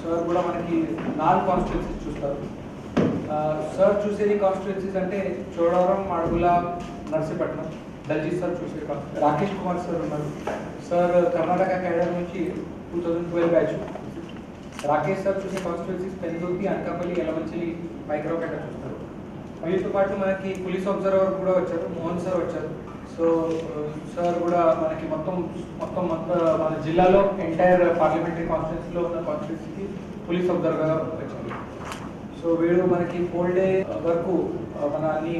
Sir కూడా మనకి 4 constituencies చూస్తారు. సార్ చూసేది కాన్స్టిట్యున్సీస్ అంటే చోడవరం, అడుగుల, నర్సీపట్నం. దల్జీత్ సార్ చూసే రాకేష్ కుమార్ సార్ ఉన్నారు. సార్ కర్ణాటక క్యాడర్ నుంచి 2012 బ్యాచ్. రాకేష్ సార్ చూసే కాన్స్టిట్యున్సీస్ పెందుర్తి, అనకాపల్లి, యలమంచిలి, మైక్రోపేట చూస్తారు. వీటితో పాటు మనకి పోలీస్ అబ్జర్వర్ కూడా వచ్చారు, మోహన్ సార్ వచ్చారు. సో సార్ కూడా మనకి మొత్తం మన జిల్లాలో ఎంటైర్ పార్లమెంటరీ కాన్స్టిట్యున్సీలో ఉన్న కాన్స్టిట్యున్సీకి పోలీస్ అబ్జర్వర్గా వచ్చారు. సో వీడు మనకి 4 డే వరకు మన అన్ని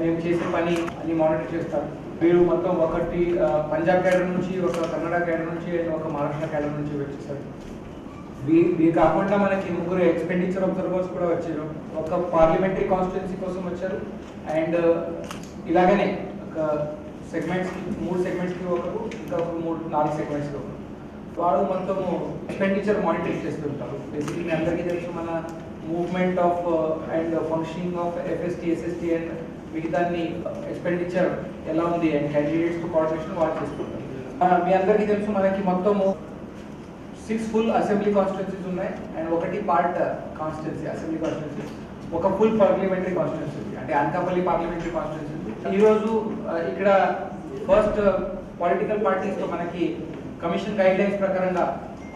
మేము చేసే పని అన్ని మానిటర్ చేస్తారు. వీడు మొత్తం ఒకటి పంజాబ్ క్యాడర్ నుంచి, ఒక కన్నడ క్యాడర్ నుంచి, ఒక మహారాష్ట్ర క్యాడర్ నుంచి వచ్చేసారు. వీ కాకుండా మనకి 3 ఎక్స్పెండిచర్ అబ్జర్వర్స్ కూడా వచ్చారు. ఒక పార్లమెంటరీ కాన్స్టిట్యున్సీ కోసం వచ్చారు. అండ్ ఇలాగనే ఒక సెగ్మెంట్స్కి 3 సెగ్మెంట్స్కి ఒకరు, ఇంకా ఒక 4 సెగ్మెంట్స్కి ఒకరు. వాడు మొత్తము ఎక్స్పెండిచర్ మానిటర్ చేస్తుంటారు. బేసిక్లీ మీ అందరికీ తెలుసు మన movement of and functioning of FST, SST and మిగతాన్ని ఎక్స్పెండిచర్ ఎలా ఉంది అండ్ క్యాండిడేట్స్ కోఆర్డినేషన్ వాళ్ళు చేస్తుంటారు. మీ అందరికీ తెలుసు మనకి మొత్తము 6 ఫుల్ అసెంబ్లీ కాన్స్టిట్యున్సీస్ ఉన్నాయి and 1 part constituency assembly constituency, ఒక ఫుల్ పార్లమెంటరీ కాన్స్టిట్యున్సీ అంటే అనకాపల్లి పార్లమెంటరీ కాన్స్టిట్యున్సీ. ఈరోజు ఇక్కడ ఫస్ట్ పొలిటికల్ పార్టీస్తో మనకి కమిషన్ గైడ్ లైన్స్ ప్రకారంగా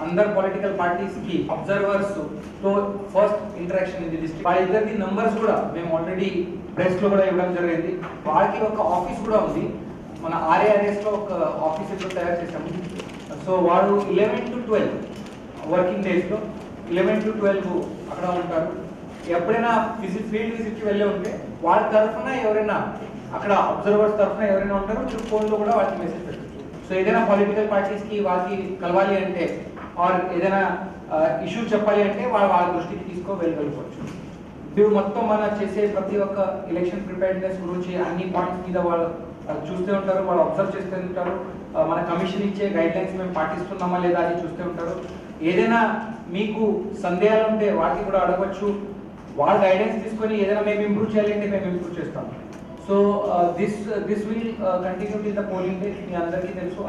అందరు పొలిటికల్ పార్టీస్కి అబ్జర్వర్స్ తో ఫస్ట్ ఇంటరాక్షన్ ఇది డిస్ట్రిక్ట్. వాళ్ళిద్దరికి నంబర్స్ కూడా మేము ఆల్రెడీ ప్రెస్లో కూడా ఇవ్వడం జరిగింది. వాళ్ళకి ఒక ఆఫీస్ కూడా ఉంది, మన ఆర్ఏఆర్ఎస్లో ఒక ఆఫీస్ ఇప్పుడు తయారు చేసాము. సో వాడు 11 to 12 వర్కింగ్ డేస్లో 11 to 12 అక్కడ ఉంటారు. ఎప్పుడైనా ఫీల్డ్ విజిట్కి వెళ్ళే ఉంటే వాళ్ళ తరఫున ఎవరైనా అక్కడ అబ్జర్వర్స్ తరఫున ఎవరైనా ఉంటారో మీరు ఫోన్లో కూడా వాళ్ళకి మెసేజ్ పెట్టచ్చు. సో ఏదైనా పొలిటికల్ పార్టీస్కి వాళ్ళకి కలవాలి అంటే ఆర్ ఏదైనా ఇష్యూ చెప్పాలి అంటే వాళ్ళ దృష్టికి వెళ్ళగలుగుకోవచ్చు. మీరు మొత్తం మన చేసే ప్రతి ఒక్క ఎలక్షన్ ప్రిపేర్నెస్ గురించి అన్ని పాయింట్స్ మీద వాళ్ళు చూస్తూ ఉంటారు, వాళ్ళు అబ్జర్వ్ చేస్తూ ఉంటారు. మన కమిషన్ ఇచ్చే గైడ్ లైన్స్ మేము పాటిస్తున్నామా లేదా అని చూస్తూ ఉంటారు. ఏదైనా మీకు సందేహాలు ఉంటే వాటికి కూడా అడగవచ్చు. వాళ్ళ గైడెన్స్ తీసుకొని ఏదైనా మేము ఇంప్రూవ్ చేయాలి అంటే మేము ఇంప్రూవ్ చేస్తాం. So this will continue till the polling day. మీ అందరికీ తెలుసు.